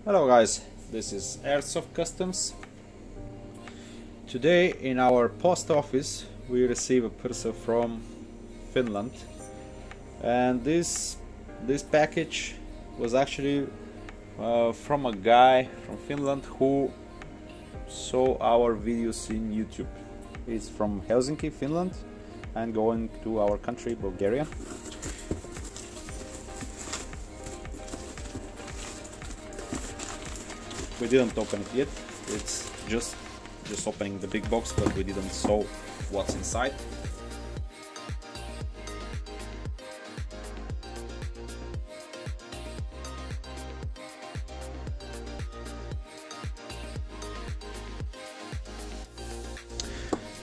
Hello guys, this is Airsoft Customs. Today in our post office we receive a parcel from Finland, and this package was actually from a guy from Finland who saw our videos in YouTube. He's from Helsinki, Finland, and going to our country, Bulgaria. We didn't open it yet. It's just opening the big box, but we didn't saw what's inside.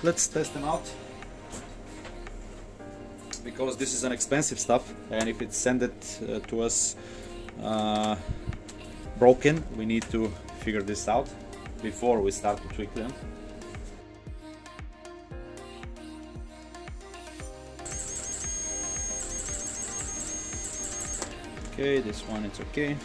Let's test them out, because this is an expensive stuff, and if it's sent to us broken, we need to figure this out before we start to tweak them. Okay, this one it's okay.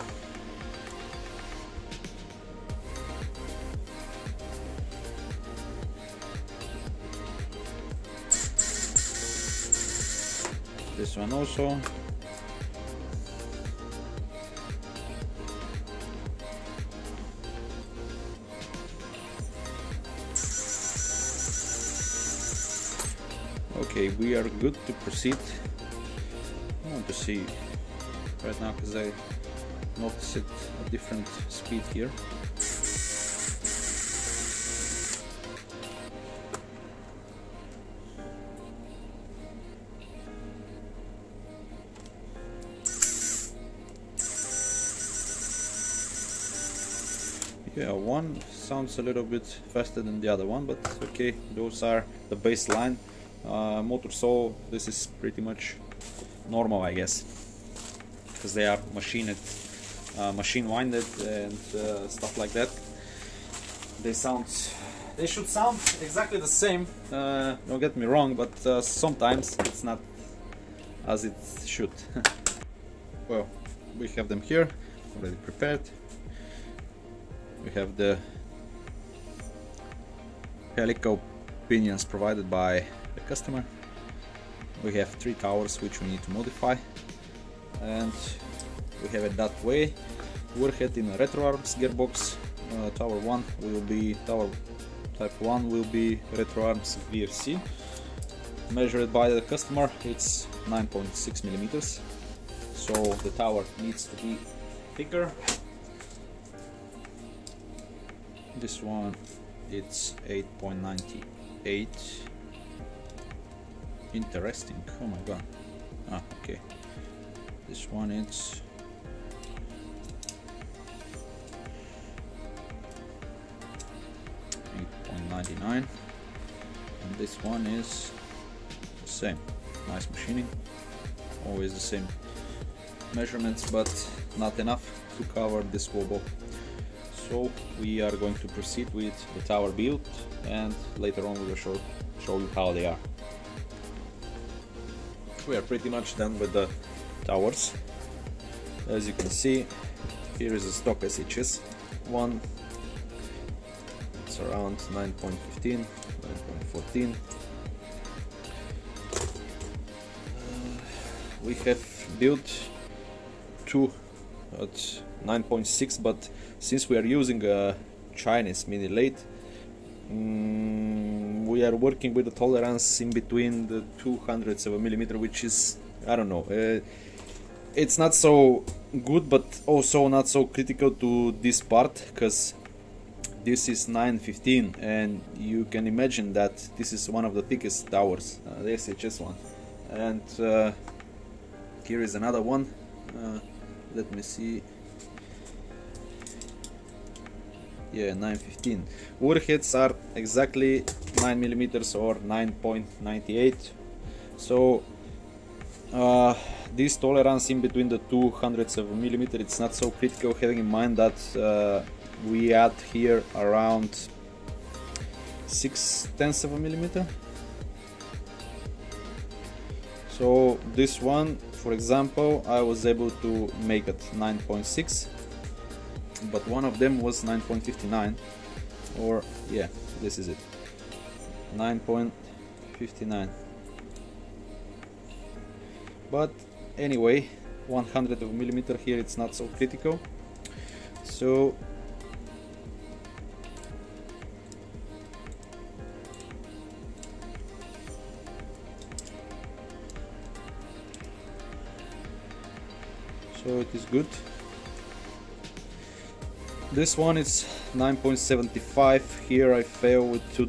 This one also. Okay, we are good to proceed. I want to see right now because I notice it at different speed here. Yeah, one sounds a little bit faster than the other one, but okay, those are the baseline. Motor saw, this is pretty much normal, I guess, because they are machine winded and stuff like that. They should sound exactly the same, don't get me wrong, but sometimes it's not as it should. Well, we have them here already prepared. We have the helical pinions provided by the customer. We have 3 towers which we need to modify, and we have it that way. Warhead in a retro arms gearbox. Tower 1 will be type 1 will be retro arms VFC. Measured by the customer, it's 9.6 millimeters. So the tower needs to be thicker. This one it's 8.98. Interesting. Oh my god. Ah, okay. This one it's 8.99, and this one is the same. Nice machining. Always the same measurements, but not enough to cover this wobble. So we are going to proceed with the tower build, and later on we will show you how they are. We are pretty much done with the towers. As you can see, here is a stock SHS one. It's around 9.15, 9.14. We have built 2 at 9.6, but since we are using a Chinese mini lathe, we are working with a tolerance in between the 200ths of a millimeter, which is, I don't know, it's not so good, but also not so critical to this part, because this is 9.15, and you can imagine that this is one of the thickest towers, the SHS one. And here is another one. Let me see. Yeah, 9.15. Warheads are exactly 9 millimeters or 9.98. So this tolerance in between the 200ths of a millimeter, it's not so critical, having in mind that we add here around 0.6 of a millimeter. So this one, for example, I was able to make it 9.6. but one of them was 9.59, or yeah, this is it, 9.59. But anyway, 100 of millimeter here, it's not so critical. So it is good. This one is 9.75. Here I fail with two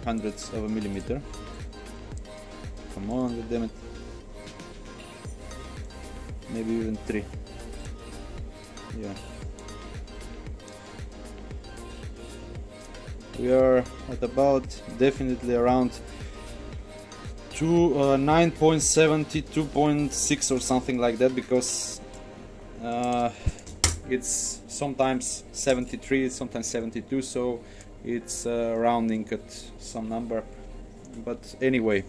hundredths of a millimeter. Come on, goddammit. Maybe even 3. Yeah. We are at about definitely around 9.70, 2.6 or something like that, because it's sometimes 73, sometimes 72, so it's rounding at some number. But anyway,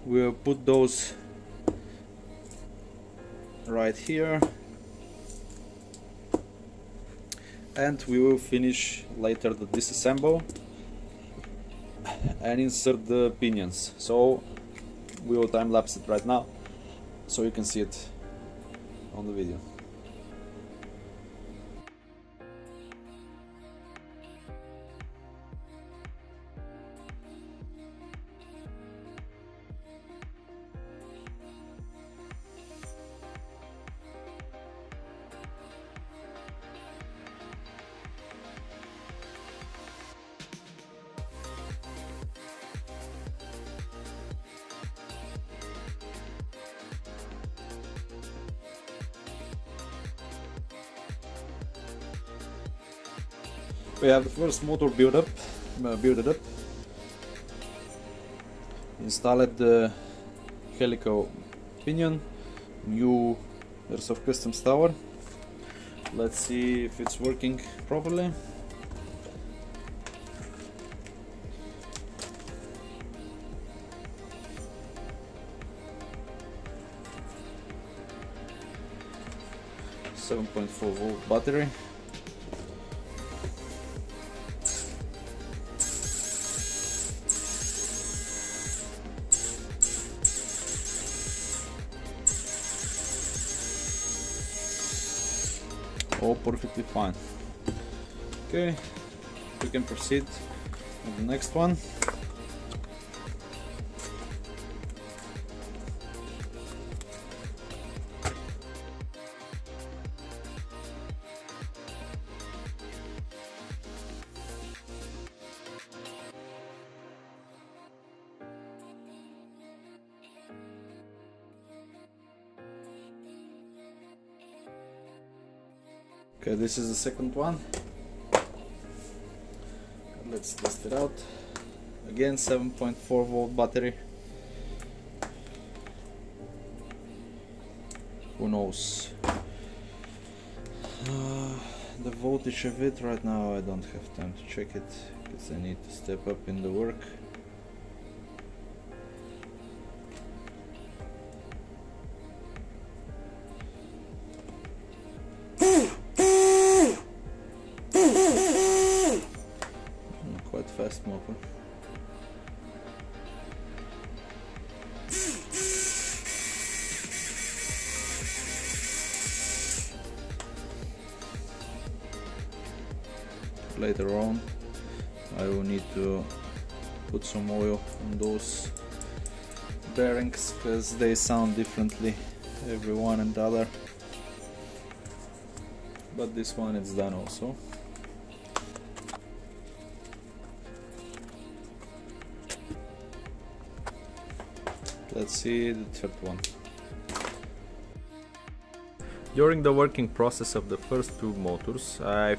we'll put those right here, and we will finish later the disassemble and insert the pinions. So we will time lapse it right now so you can see it on the video. We have the first motor built up, installed the helical pinion, new Airsoft Customs tower. Let's see if it's working properly. .4 volt battery. All perfectly fine. Okay, we can proceed with the next one. Okay, this is the second one. Let's test it out. Again, 7.4 volt battery. Who knows? The voltage of it right now, I don't have time to check it because I need to step up in the work. Quite fast motor. Later on I will need to put some oil on those bearings because they sound differently, every one and the other. But this one is done also. Let's see the third one. During the working process of the first two motors, I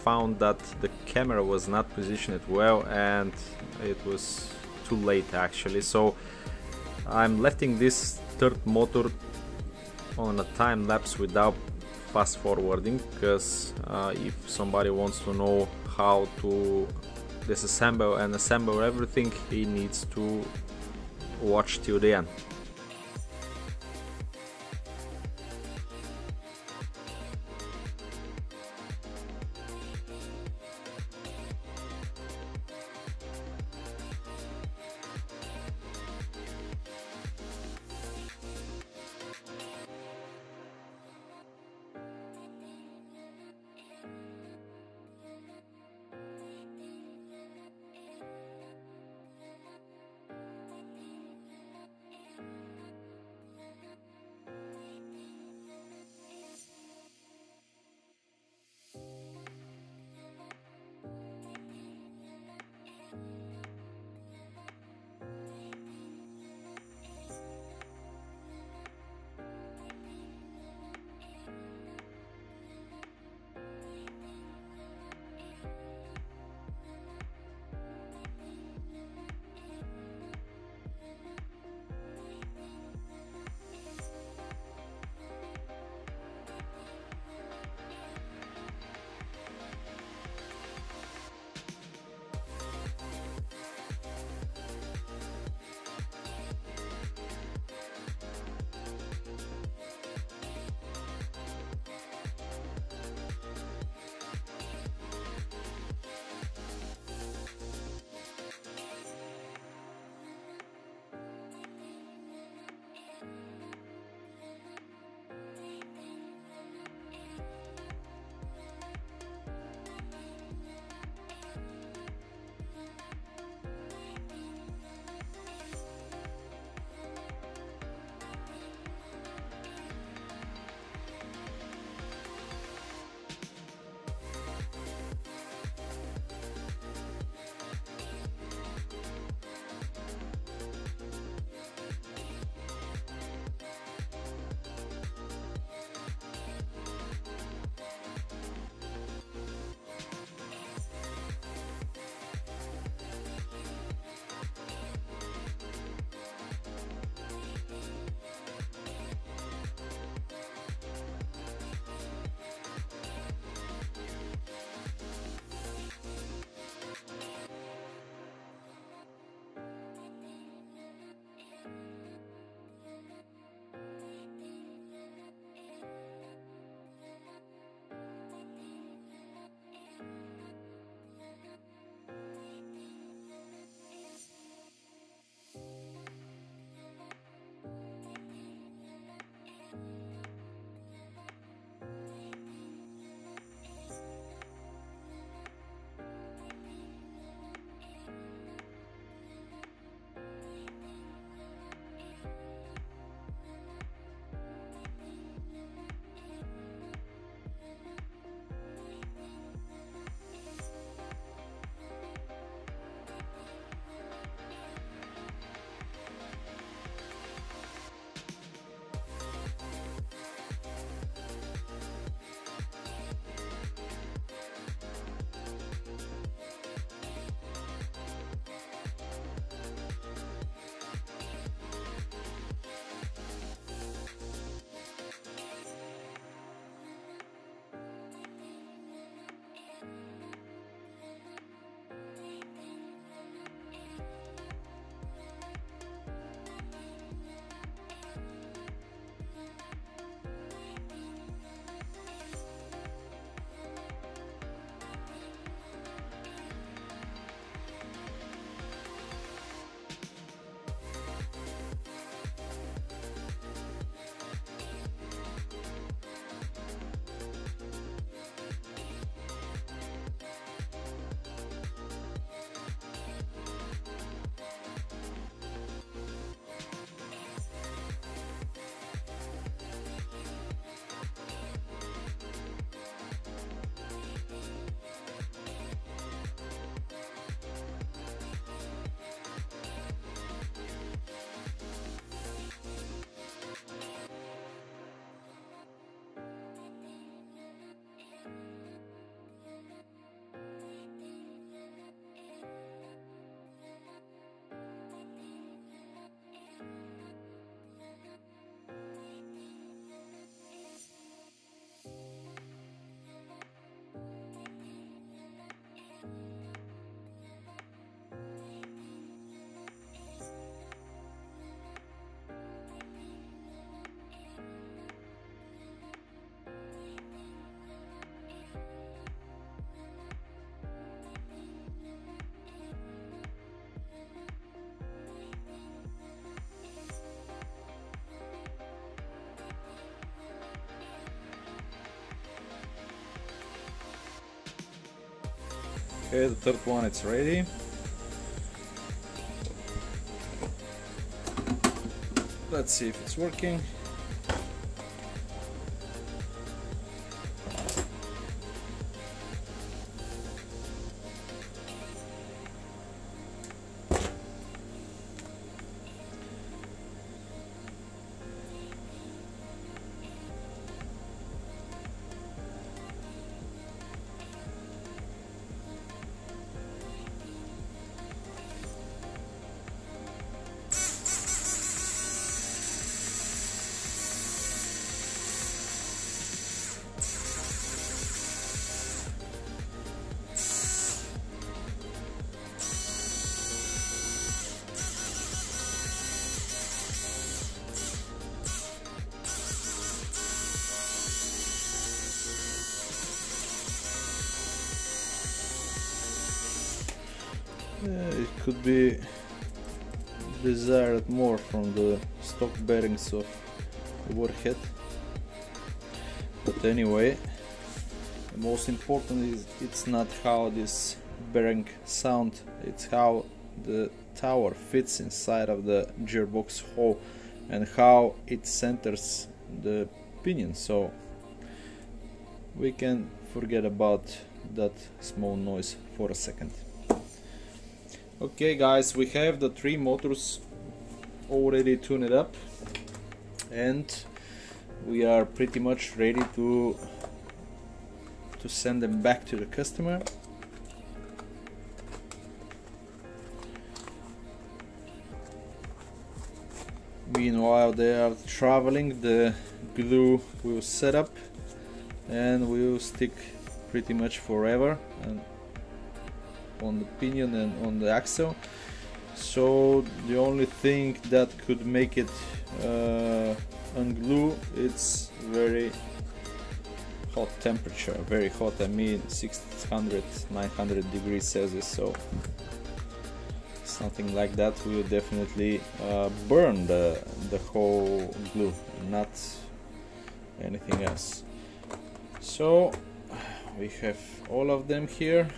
found that the camera was not positioned well and it was too late actually. So I'm letting this third motor on a time lapse without fast forwarding, because if somebody wants to know how to disassemble and assemble everything, he needs to watch till the end. Okay, the third one it's ready. Let's see if it's working. It could be desired more from the stock bearings of the Warhead, but anyway, the most important is it's not how this bearing sound, it's how the tower fits inside of the gearbox hole and how it centers the pinion, so we can forget about that small noise for a second. Okay guys, we have the 3 motors already tuned up and we are pretty much ready to send them back to the customer. Meanwhile they are traveling, the glue will set up and will stick pretty much forever and on the pinion and on the axle, so the only thing that could make it unglue, it's very hot temperature, very hot, I mean 600-900 degrees Celsius, so something like that will definitely burn the whole glue, not anything else. So we have all of them here.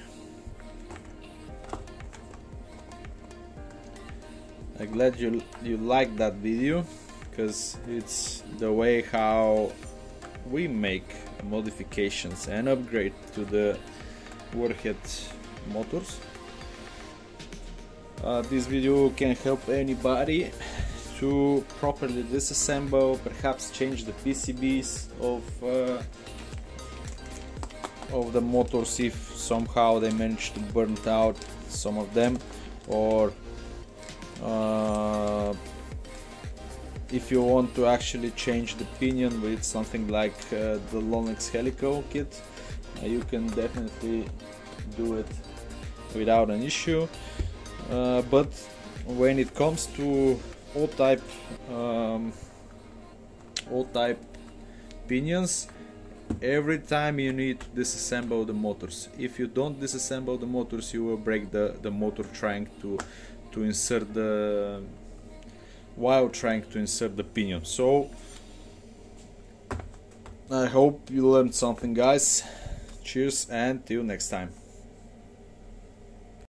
I'm glad you liked that video, because it's the way how we make modifications and upgrade to the Warhead motors. This video can help anybody to properly disassemble, perhaps change the PCBs of the motors if somehow they manage to burn out some of them, or if you want to actually change the pinion with something like the Lonix helical kit, you can definitely do it without an issue. But when it comes to all type pinions, every time you need to disassemble the motors. If you don't disassemble the motors, you will break the motor trying to insert the pinion. So I hope you learned something, guys. Cheers and till next time.